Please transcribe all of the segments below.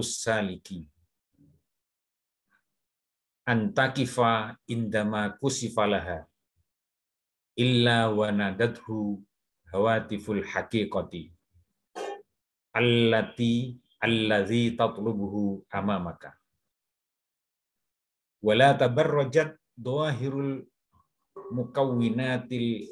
saliki antakifa indama kusifalaha illa wa nadathu hawatiful haqiqati allazi tatlubuhu amamaka wala tabarrajat dhahirul mukawwinati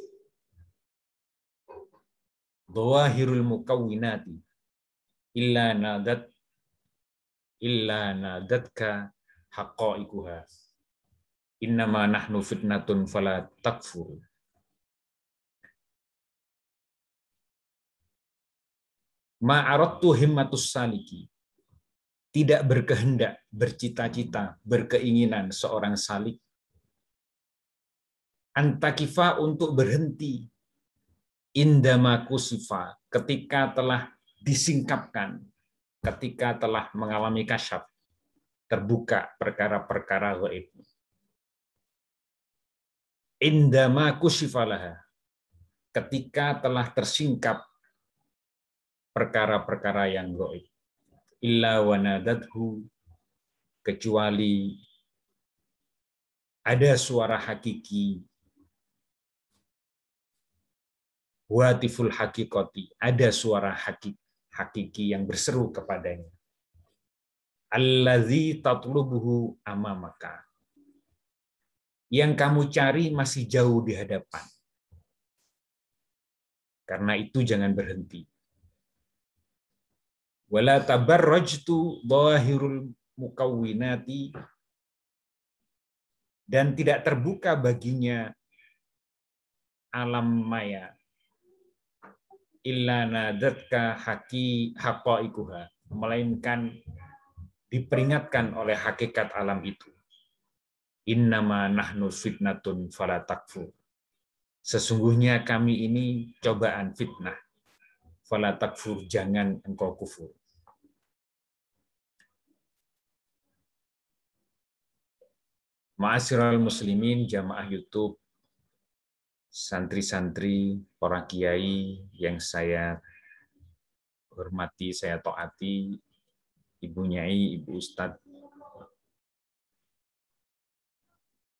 illa nadatka haqqa'iquha innama nahnu fitnatun fala takfur. Ma'aradtu himmatus saliki, tidak berkehendak, bercita-cita, berkeinginan seorang salik antakifa untuk berhenti indama kusifa ketika telah disingkapkan, ketika telah mengalami kasyaf, terbuka perkara-perkara gaib. Indama kusifalaha, ketika telah tersingkap perkara-perkara yang gaib. Illa wanadathu, kecuali ada suara hakiki, watiful haqiqati, ada suara hakiki yang berseru kepadanya. Allazi tatlubuhu amamaka, yang kamu cari masih jauh di hadapan. Karena itu jangan berhenti. Wala tabarrajtu dhahirul mukawwinati, dan tidak terbuka baginya alam maya illa nadatka haqqa'iquha, melainkan diperingatkan oleh hakikat alam itu. Innama nahnu fitnatun fala takfur, sesungguhnya kami ini cobaan fitnah, fala takfur, jangan engkau kufur. Ma'asyiral muslimin, jamaah YouTube, santri-santri, para kiai yang saya hormati, saya taati, Ibu Nyai, Ibu Ustadz.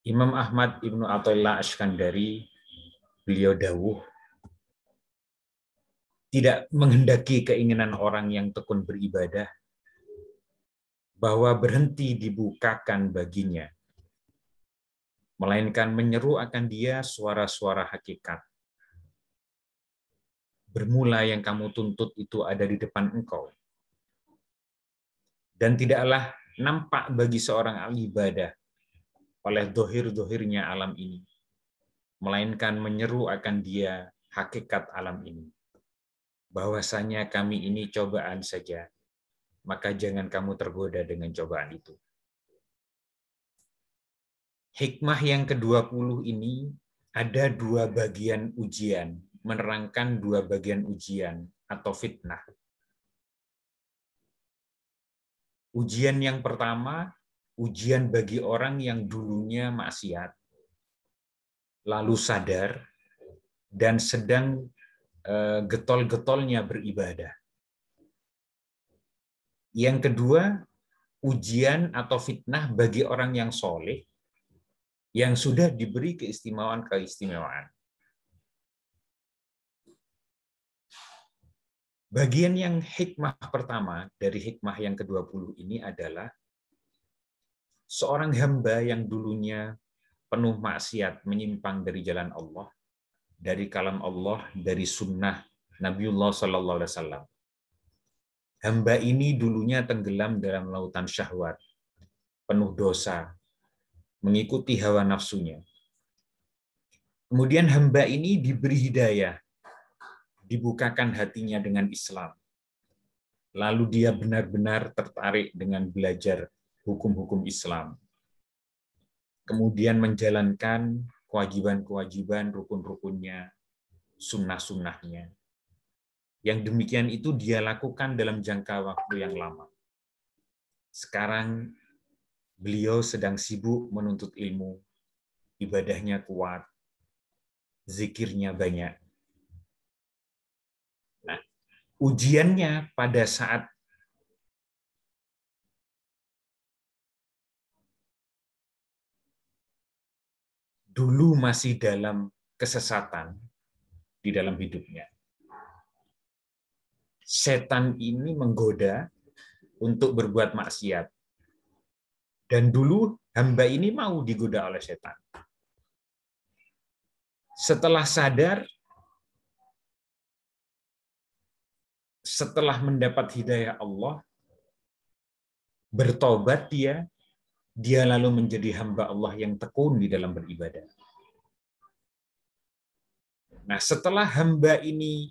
Imam Ahmad Ibnu Athaillah Asy'kandari, beliau dawuh, tidak menghendaki keinginan orang yang tekun beribadah bahwa berhenti dibukakan baginya, melainkan menyeru akan dia suara-suara hakikat. Bermula yang kamu tuntut itu ada di depan engkau. Dan tidaklah nampak bagi seorang ibadah oleh dohir-dohirnya alam ini, melainkan menyeru akan dia hakikat alam ini. Bahwasanya kami ini cobaan saja, maka jangan kamu tergoda dengan cobaan itu. Hikmah yang ke-20 ini ada 2 bagian ujian, menerangkan 2 bagian ujian atau fitnah. Ujian yang pertama, ujian bagi orang yang dulunya maksiat, lalu sadar, dan sedang getol-getolnya beribadah. Yang kedua, ujian atau fitnah bagi orang yang soleh, yang sudah diberi keistimewaan. Bagian yang hikmah pertama dari hikmah yang ke-20 ini adalah seorang hamba yang dulunya penuh maksiat, menyimpang dari jalan Allah, dari kalam Allah, dari sunnah Nabiullah SAW. Hamba ini dulunya tenggelam dalam lautan syahwat, penuh dosa, mengikuti hawa nafsunya. Kemudian hamba ini diberi hidayah, dibukakan hatinya dengan Islam. Lalu dia benar-benar tertarik dengan belajar hukum-hukum Islam. Kemudian menjalankan kewajiban-kewajiban, rukun-rukunnya, sunnah-sunnahnya. Yang demikian itu dia lakukan dalam jangka waktu yang lama. Sekarang beliau sedang sibuk menuntut ilmu, ibadahnya kuat, zikirnya banyak. Nah, ujiannya pada saat dulu masih dalam kesesatan di dalam hidupnya. Setan ini menggoda untuk berbuat maksiat. Dan dulu hamba ini mau digoda oleh setan. Setelah sadar, setelah mendapat hidayah Allah, bertobat dia lalu menjadi hamba Allah yang tekun di dalam beribadah. Nah, setelah hamba ini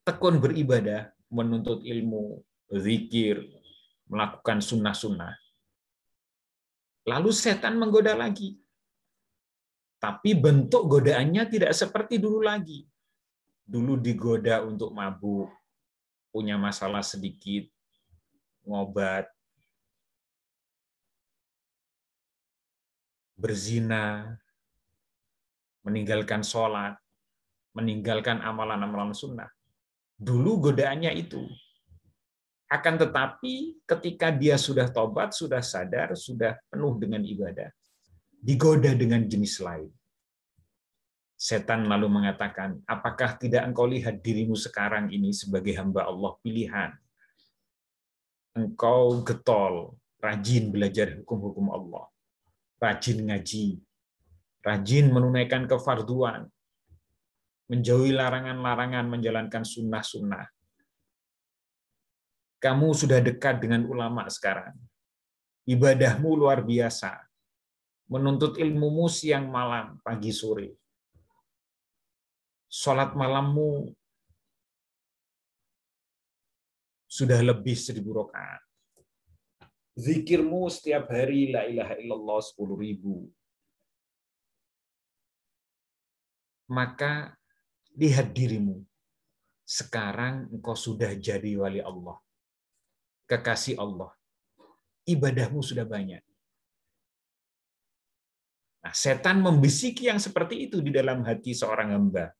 tekun beribadah, menuntut ilmu, zikir, melakukan sunnah-sunnah, lalu setan menggoda lagi. Tapi bentuk godaannya tidak seperti dulu lagi. Dulu digoda untuk mabuk, punya masalah sedikit, ngobat, berzina, meninggalkan sholat, meninggalkan amalan-amalan sunnah. Dulu godaannya itu. Akan tetapi ketika dia sudah tobat, sudah sadar, sudah penuh dengan ibadah, digoda dengan jenis lain. Setan lalu mengatakan, apakah tidak engkau lihat dirimu sekarang ini sebagai hamba Allah pilihan? Engkau getol, rajin belajar hukum-hukum Allah, rajin ngaji, rajin menunaikan kefarduan, menjauhi larangan-larangan, menjalankan sunnah-sunnah. Kamu sudah dekat dengan ulama sekarang. Ibadahmu luar biasa. Menuntut ilmumu siang malam, pagi sore. Sholat malammu sudah lebih 1000 rakaat. Zikirmu setiap hari la ilaha illallah 10.000. Maka lihat dirimu. Sekarang engkau sudah jadi wali Allah. Kekasih Allah. Ibadahmu sudah banyak. Nah, setan membisiki yang seperti itu di dalam hati seorang hamba.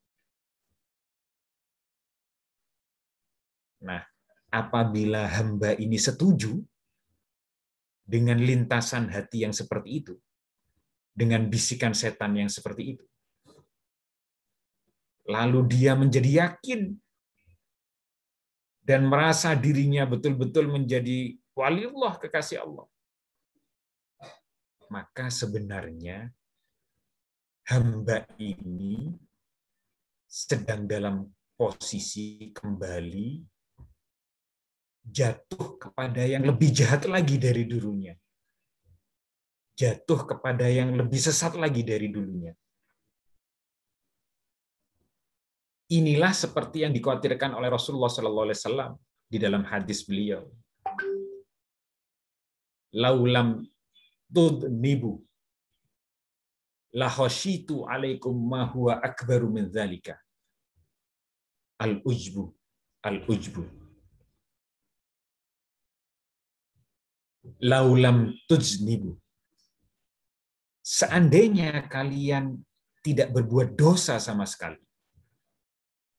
Nah, apabila hamba ini setuju dengan lintasan hati yang seperti itu, dengan bisikan setan yang seperti itu, lalu dia menjadi yakin dan merasa dirinya betul-betul menjadi waliullah, kekasih Allah, maka sebenarnya hamba ini sedang dalam posisi kembali jatuh kepada yang lebih jahat lagi dari dulunya. Jatuh kepada yang lebih sesat lagi dari dulunya. Inilah seperti yang dikhawatirkan oleh Rasulullah SAW di dalam hadis beliau. Laulam tudnibu la khasyitu alaikum ma huwa akbaru min dzalika. Al-ujbu, al-ujbu. Laulam tujnibu. Seandainya kalian tidak berbuat dosa sama sekali,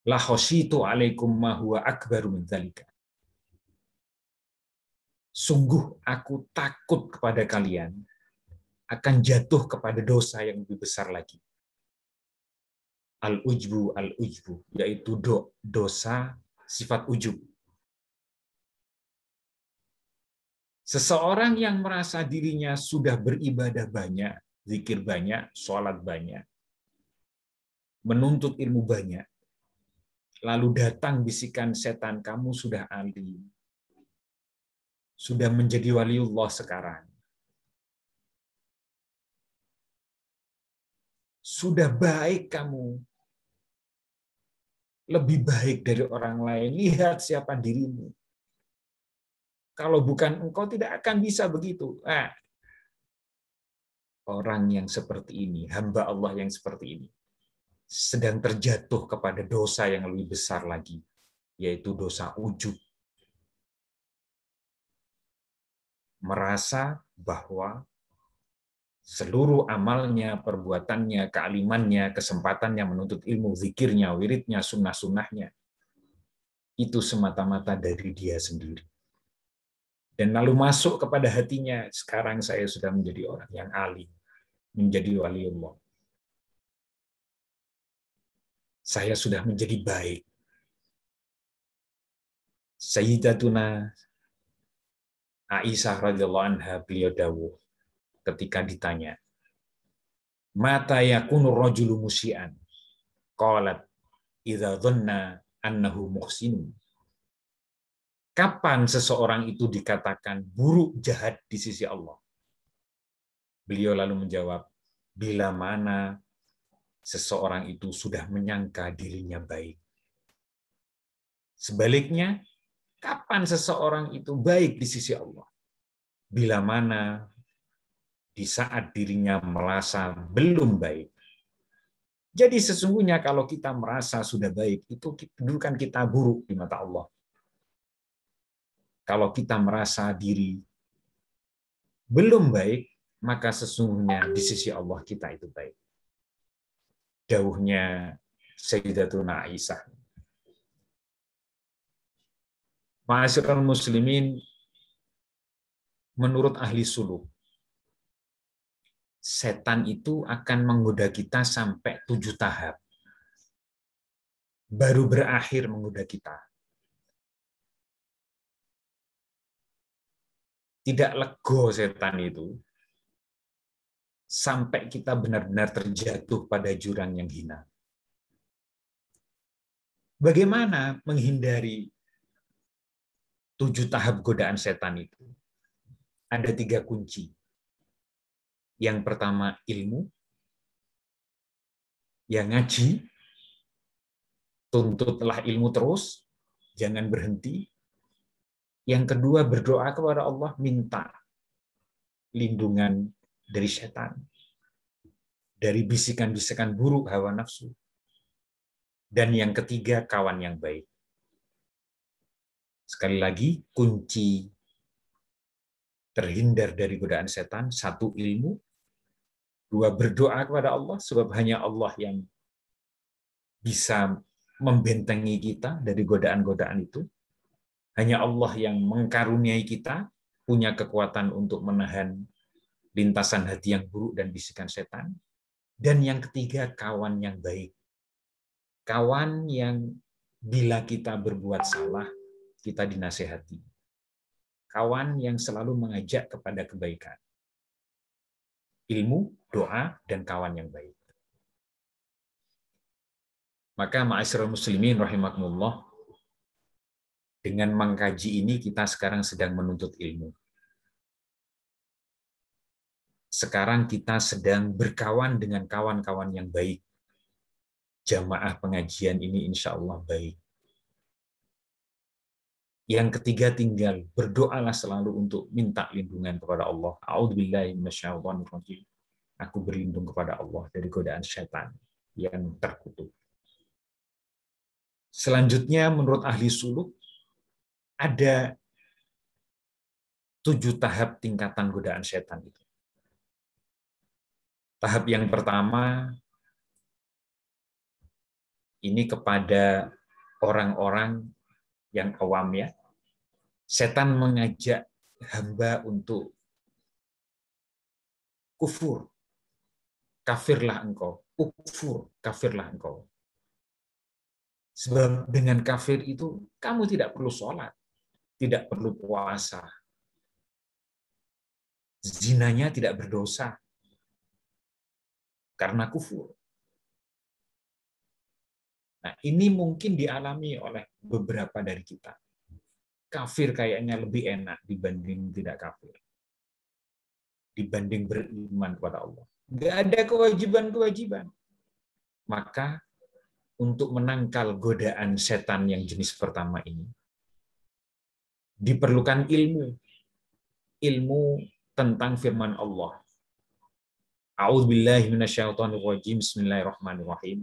la khasyitu alaikum ma huwa akbaru min dzalika. Sungguh aku takut kepada kalian akan jatuh kepada dosa yang lebih besar lagi. Al-ujbu, al-ujbu, yaitu dosa sifat ujub. Seseorang yang merasa dirinya sudah beribadah banyak, zikir banyak, sholat banyak, menuntut ilmu banyak, lalu datang bisikan setan, kamu sudah alim, sudah menjadi waliullah sekarang, sudah baik kamu, lebih baik dari orang lain, lihat siapa dirimu. Kalau bukan engkau tidak akan bisa begitu. Nah, orang yang seperti ini, hamba Allah yang seperti ini, sedang terjatuh kepada dosa yang lebih besar lagi, yaitu dosa ujub. Merasa bahwa seluruh amalnya, perbuatannya, kealimannya, kesempatannya menuntut ilmu, zikirnya, wiridnya, sunnah-sunnahnya, itu semata-mata dari dia sendiri. Dan lalu masuk kepada hatinya, sekarang saya sudah menjadi orang yang alim, menjadi waliullah. Saya sudah menjadi baik. Sayyidatuna Aisyah radhiyallahu anha beliau dawuh ketika ditanya, "Mata yakunu rajulu musyi'an?" Qalat, "Idza dhanna annahu muhsinun." Kapan seseorang itu dikatakan buruk jahat di sisi Allah? Beliau lalu menjawab, bila mana seseorang itu sudah menyangka dirinya baik. Sebaliknya, kapan seseorang itu baik di sisi Allah? Bila mana di saat dirinya merasa belum baik. Jadi sesungguhnya kalau kita merasa sudah baik, itu bukan kita buruk di mata Allah. Kalau kita merasa diri belum baik, maka sesungguhnya di sisi Allah kita itu baik. Dawuhnya Sayyidatuna Aisyah. Ma'asyiral muslimin, menurut ahli suluk, setan itu akan menggoda kita sampai 7 tahap. Baru berakhir menggoda kita. Tidak lego setan itu sampai kita benar-benar terjatuh pada jurang yang hina. Bagaimana menghindari 7 tahap godaan setan itu? Ada 3 kunci. Yang pertama ilmu, yang ngaji, tuntutlah ilmu terus, jangan berhenti. Yang kedua berdoa kepada Allah, minta lindungan dari setan, dari bisikan-bisikan buruk hawa nafsu. Dan yang ketiga, kawan yang baik. Sekali lagi, kunci terhindar dari godaan setan, 1 ilmu, 2 berdoa kepada Allah, sebab hanya Allah yang bisa membentengi kita dari godaan-godaan itu. Hanya Allah yang mengkaruniai kita, punya kekuatan untuk menahan lintasan hati yang buruk dan bisikan setan. Dan yang ketiga, kawan yang baik. Kawan yang bila kita berbuat salah, kita dinasehati. Kawan yang selalu mengajak kepada kebaikan. Ilmu, doa, dan kawan yang baik. Maka ma'asyiral muslimin rahimakumullah, dengan mengkaji ini kita sekarang sedang menuntut ilmu. Sekarang kita sedang berkawan dengan kawan-kawan yang baik. Jamaah pengajian ini insya Allah baik. Yang ketiga tinggal berdoalah selalu untuk minta lindungan kepada Allah. A'udzubillahi minasyaitonirrajim. Aku berlindung kepada Allah dari godaan syaitan yang terkutuk. Selanjutnya menurut ahli suluk ada 7 tahap tingkatan godaan syaitan itu. Tahap yang pertama ini kepada orang-orang yang awam ya. Setan mengajak hamba untuk kufur. Kafirlah engkau. Ukfur, kafirlah engkau. Sebab dengan kafir itu kamu tidak perlu sholat, tidak perlu puasa. Zinanya tidak berdosa karena kufur. Nah, ini mungkin dialami oleh beberapa dari kita. Kafir kayaknya lebih enak dibanding tidak kafir. Dibanding beriman kepada Allah. Nggak ada kewajiban-kewajiban. Maka untuk menangkal godaan setan yang jenis pertama ini, diperlukan ilmu. Ilmu tentang firman Allah. A'udzubillahi minasyaitonirrajim. Bismillahirrahmanirrahim.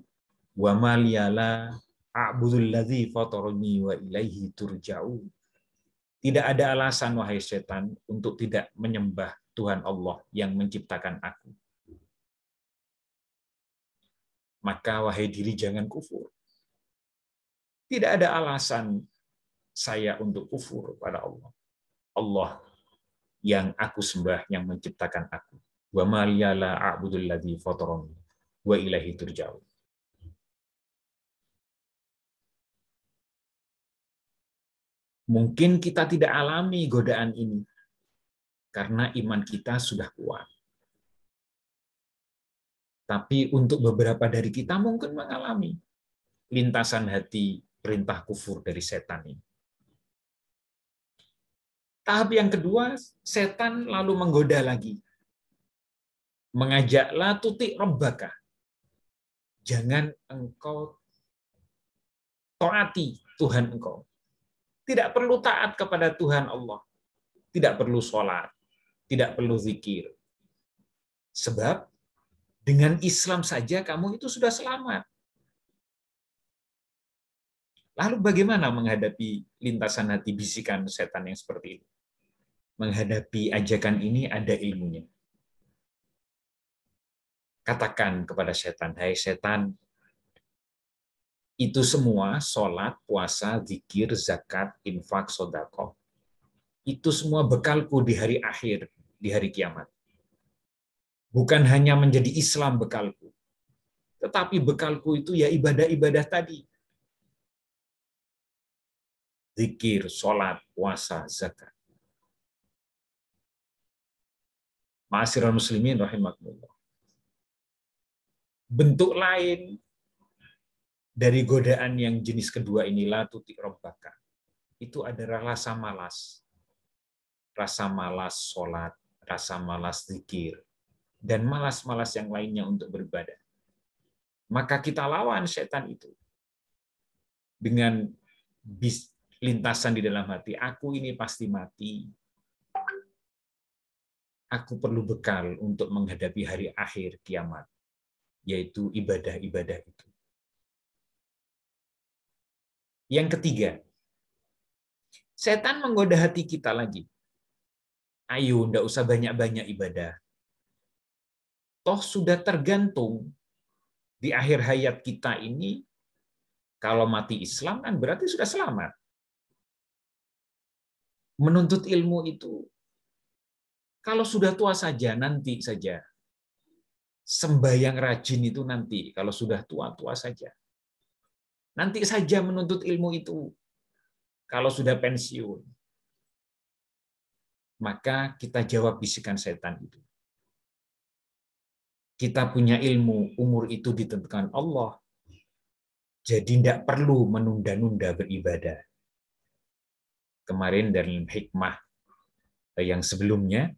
Wa ma liyala a'budul ladzi fatarani wa ilaihi turja'un. Tidak ada alasan wahai setan untuk tidak menyembah Tuhan Allah yang menciptakan aku. Maka wahai diri jangan kufur. Tidak ada alasan saya untuk kufur pada Allah. Allah yang aku sembah, yang menciptakan aku. Wa ma liyala a'budul ladzi fatarani wa ilaihi turja'un. Mungkin kita tidak alami godaan ini karena iman kita sudah kuat. Tapi untuk beberapa dari kita mungkin mengalami lintasan hati perintah kufur dari setan ini. Tahap yang kedua, setan lalu menggoda lagi. Mengajaklah tuti rabbaka. Jangan engkau taati Tuhan engkau. Tidak perlu taat kepada Tuhan Allah. Tidak perlu sholat. Tidak perlu zikir. Sebab dengan Islam saja kamu itu sudah selamat. Lalu bagaimana menghadapi lintasan hati bisikan setan yang seperti ini? Menghadapi ajakan ini ada ilmunya. Katakan kepada setan, hai setan, itu semua sholat, puasa, zikir, zakat, infak, sodako. Itu semua bekalku di hari akhir, di hari kiamat. Bukan hanya menjadi Islam bekalku, tetapi bekalku itu ya ibadah-ibadah tadi. Zikir, sholat, puasa, zakat. Ma'asyiral muslimin rahimakumullah. Bentuk lain dari godaan yang jenis kedua inilah tuti rabbaka. Itu adalah rasa malas. Rasa malas sholat, rasa malas zikir, dan malas-malas yang lainnya untuk beribadah. Maka kita lawan setan itu dengan lintasan di dalam hati, aku ini pasti mati. Aku perlu bekal untuk menghadapi hari akhir kiamat, yaitu ibadah-ibadah itu. Yang ketiga, setan menggoda hati kita lagi. Ayo, ndak usah banyak-banyak ibadah. Toh sudah tergantung di akhir hayat kita ini, kalau mati Islam kan berarti sudah selamat. Menuntut ilmu itu, kalau sudah tua saja, nanti saja. Sembahyang rajin itu nanti, kalau sudah tua-tua saja. Nanti saja menuntut ilmu itu, kalau sudah pensiun. Maka kita jawab bisikan setan itu. Kita punya ilmu, umur itu ditentukan Allah. Jadi tidak perlu menunda-nunda beribadah. Kemarin dalam hikmah yang sebelumnya,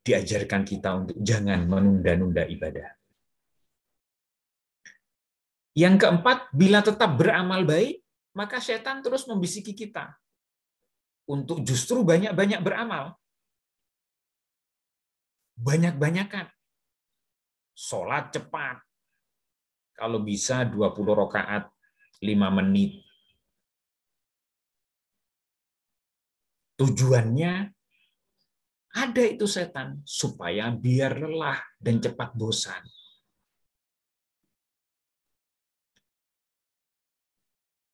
diajarkan kita untuk jangan menunda-nunda ibadah. Yang keempat, bila tetap beramal baik, maka setan terus membisiki kita untuk justru banyak-banyak beramal. Banyak-banyakan. Sholat cepat. Kalau bisa 20 rakaat 5 menit. Tujuannya ada itu setan, supaya biar lelah dan cepat bosan.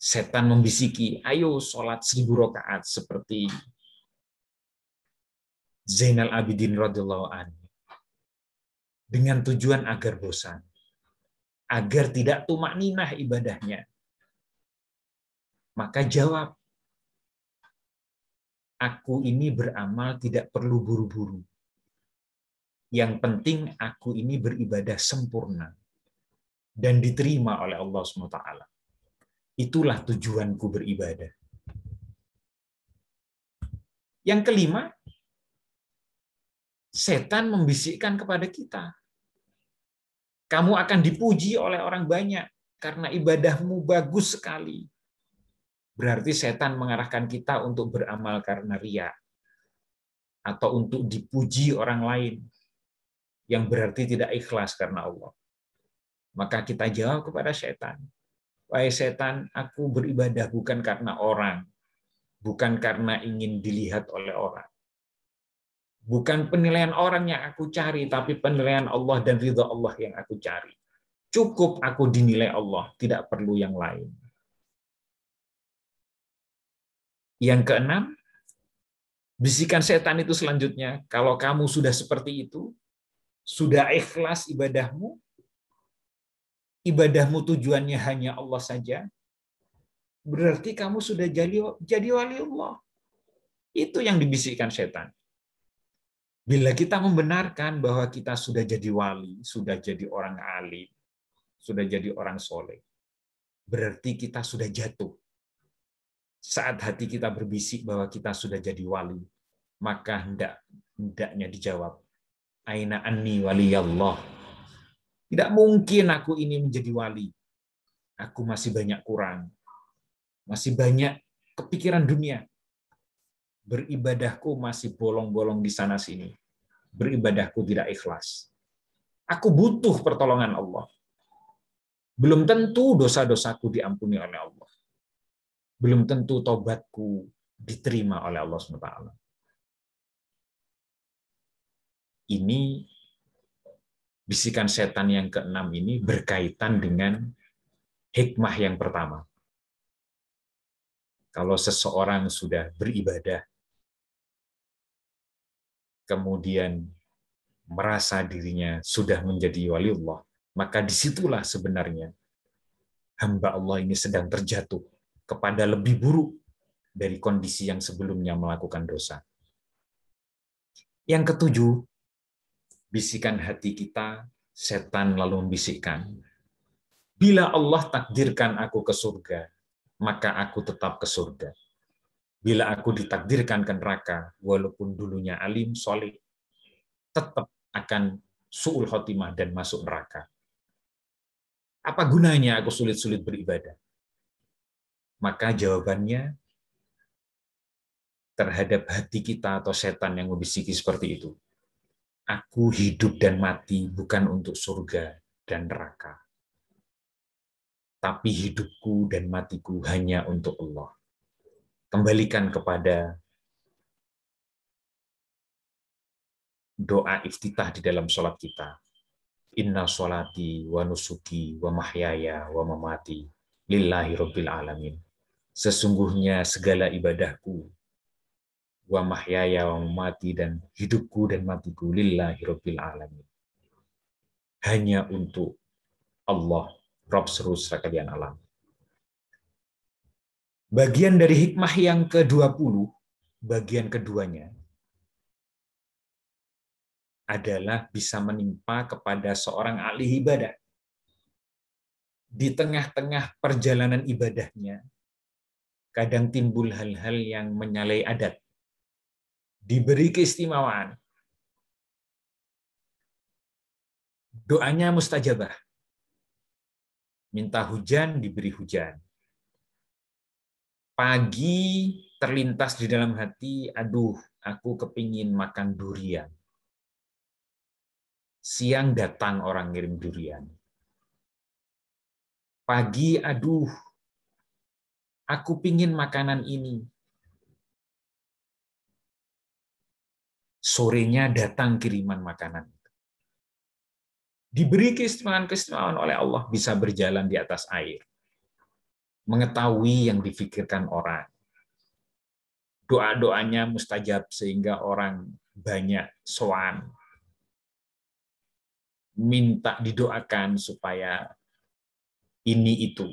Setan membisiki, ayo sholat 1000 rakaat seperti Zainal Abidin radhiyallahu anhu. Dengan tujuan agar bosan. Agar tidak tumakninah ibadahnya. Maka jawab, aku ini beramal tidak perlu buru-buru. Yang penting aku ini beribadah sempurna dan diterima oleh Allah SWT. Itulah tujuanku beribadah. Yang kelima, setan membisikkan kepada kita, kamu akan dipuji oleh orang banyak karena ibadahmu bagus sekali. Berarti setan mengarahkan kita untuk beramal karena riya atau untuk dipuji orang lain, yang berarti tidak ikhlas karena Allah. Maka kita jawab kepada setan, wahai setan, aku beribadah bukan karena orang, bukan karena ingin dilihat oleh orang. Bukan penilaian orang yang aku cari, tapi penilaian Allah dan ridha Allah yang aku cari. Cukup aku dinilai Allah, tidak perlu yang lain. Yang keenam, bisikan setan itu selanjutnya, kalau kamu sudah seperti itu, sudah ikhlas ibadahmu tujuannya hanya Allah saja, berarti kamu sudah jadi wali Allah. Itu yang dibisikkan setan. Bila kita membenarkan bahwa kita sudah jadi wali, sudah jadi orang alim, sudah jadi orang soleh, berarti kita sudah jatuh. Saat hati kita berbisik bahwa kita sudah jadi wali, maka hendaknya dijawab, aina anni waliyallah. Tidak mungkin aku ini menjadi wali. Aku masih banyak kurang. Masih banyak kepikiran dunia. Beribadahku masih bolong-bolong di sana-sini. Beribadahku tidak ikhlas. Aku butuh pertolongan Allah. Belum tentu dosa-dosaku diampuni oleh Allah. Belum tentu tobatku diterima oleh Allah SWT. Ini bisikan setan yang keenam ini berkaitan dengan hikmah yang pertama. Kalau seseorang sudah beribadah, kemudian merasa dirinya sudah menjadi waliullah, maka disitulah sebenarnya hamba Allah ini sedang terjatuh kepada lebih buruk dari kondisi yang sebelumnya melakukan dosa. Yang ketujuh, bisikan hati kita, setan lalu membisikkan, bila Allah takdirkan aku ke surga, maka aku tetap ke surga. Bila aku ditakdirkan ke neraka, walaupun dulunya alim, soleh, tetap akan su'ul khotimah dan masuk neraka. Apa gunanya aku sulit-sulit beribadah? Maka jawabannya terhadap hati kita atau setan yang membisiki seperti itu. Aku hidup dan mati bukan untuk surga dan neraka. Tapi hidupku dan matiku hanya untuk Allah. Kembalikan kepada doa iftitah di dalam sholat kita. Inna sholati wa nusuki wa mahyaya wa mamati lillahi rabbil alamin. Sesungguhnya segala ibadahku, wa mahyaya wa mamati, dan hidupku dan matiku lillahi rabbil alamin. Hanya untuk Allah, Rabb seluruh sekalian alam. Bagian dari hikmah yang ke-20, bagian keduanya, adalah bisa menimpa kepada seorang ahli ibadah. Di tengah-tengah perjalanan ibadahnya, kadang timbul hal-hal yang menyalahi adat. Diberi keistimewaan. Doanya mustajabah. Minta hujan, diberi hujan. Pagi terlintas di dalam hati, aduh, aku kepingin makan durian. Siang datang orang ngirim durian. Pagi, aduh, aku pingin makanan ini. Sorenya datang kiriman makanan. Diberi keistimewaan oleh Allah, bisa berjalan di atas air. Mengetahui yang difikirkan orang. Doa-doanya mustajab sehingga orang banyak sowan. Minta didoakan supaya ini itu.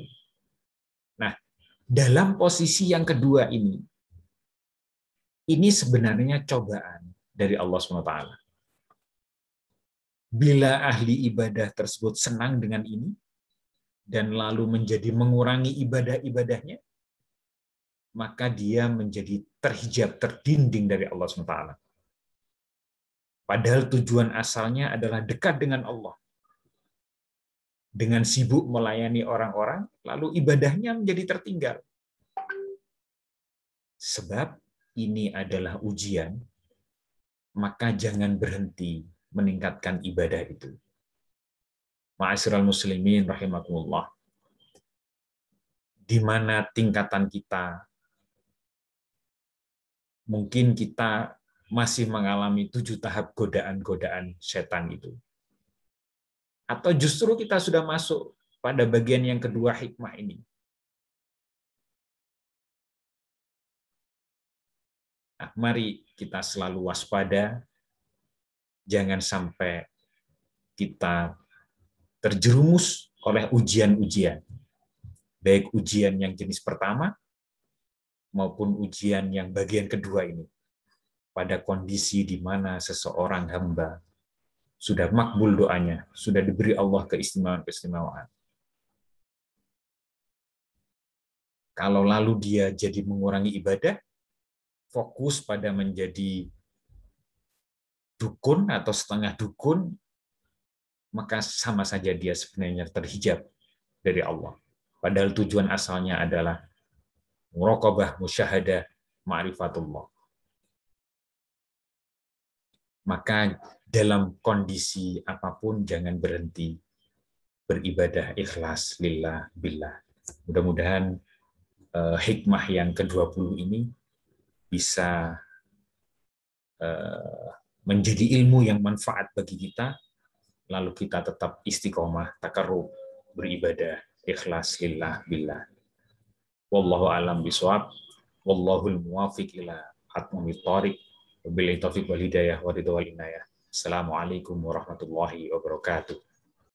Nah, dalam posisi yang kedua ini sebenarnya cobaan dari Allah SWT. Bila ahli ibadah tersebut senang dengan ini, dan lalu menjadi mengurangi ibadah-ibadahnya, maka dia menjadi terhijab, terdinding dari Allah SWT. Padahal tujuan asalnya adalah dekat dengan Allah. Dengan sibuk melayani orang-orang, lalu ibadahnya menjadi tertinggal. Sebab ini adalah ujian, maka jangan berhenti meningkatkan ibadah itu. Ma'asyiral muslimin rahimakumullah. Di mana tingkatan kita, mungkin kita masih mengalami 7 tahap godaan-godaan setan itu. Atau justru kita sudah masuk pada bagian yang kedua hikmah ini. Nah, mari kita selalu waspada, jangan sampai kita terjerumus oleh ujian-ujian baik ujian yang jenis pertama maupun ujian yang bagian kedua ini, pada kondisi di mana seseorang hamba sudah makbul doanya, sudah diberi Allah keistimewaan-keistimewaan. Kalau lalu dia jadi mengurangi ibadah, fokus pada menjadi dukun atau setengah dukun, maka sama saja dia sebenarnya terhijab dari Allah. Padahal tujuan asalnya adalah muraqabah, musyahadah, ma'rifatullah. Maka dalam kondisi apapun jangan berhenti beribadah ikhlas lillah billah. Mudah-mudahan hikmah yang ke-20 ini bisa menjadi ilmu yang manfaat bagi kita, lalu kita tetap istiqomah, takarrub, beribadah ikhlas lillah billah. Wallahu a'lam bishawab. Wallahul muwafiq ila aqwamit thoriq. Wabillahi taufiq wal hidayah wa ridha wal inayah. Assalamualaikum warahmatullahi wabarakatuh.